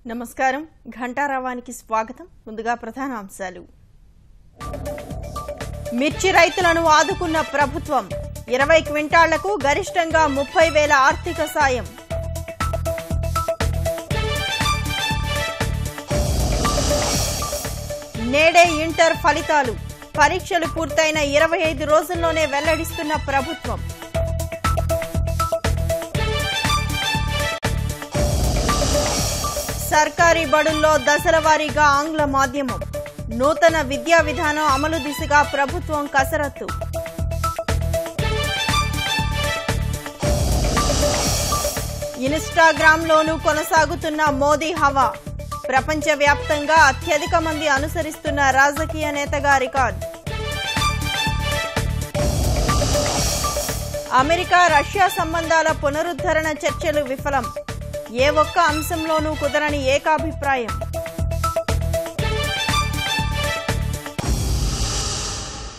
నమస్కారం ఘంటారావానికి స్వాగతం ముందుగా ప్రధాన అంశాలు మిర్చి రైతులను ఆదుకున్న ప్రభుత్వం 20 క్వింటాళ్లకు గరిష్టంగా 30,000 ఆర్థిక సాయం నేడే ఇంటర్ ఫలితాలు పరీక్షలు పూర్తయిన 25 రోజుల్లోనే వెల్లడిస్తున్న ప్రభుత్వం సర్కారీ బడుల్లో దశలవారీగా ఆంగ్ల మాధ్యమం నూతన విద్యా విధానం అమలు దిశగా ప్రభుత్వం కసరత్తు ఇన్‌స్టాగ్రామ్లోనూ కొనసాగుతున్న మోదీ హవా ప్రపంచవ్యాప్తంగా అత్యధిక మంది అనుసరిస్తున్న రాజకీయ నేతగా రికార్డు అమెరికా రష్యా సంబంధాల పునరుద్ధరణ చర్చలు విఫలం ఏ ఒక్క అంశంలోనూ కుదరని ఏకాభిప్రాయం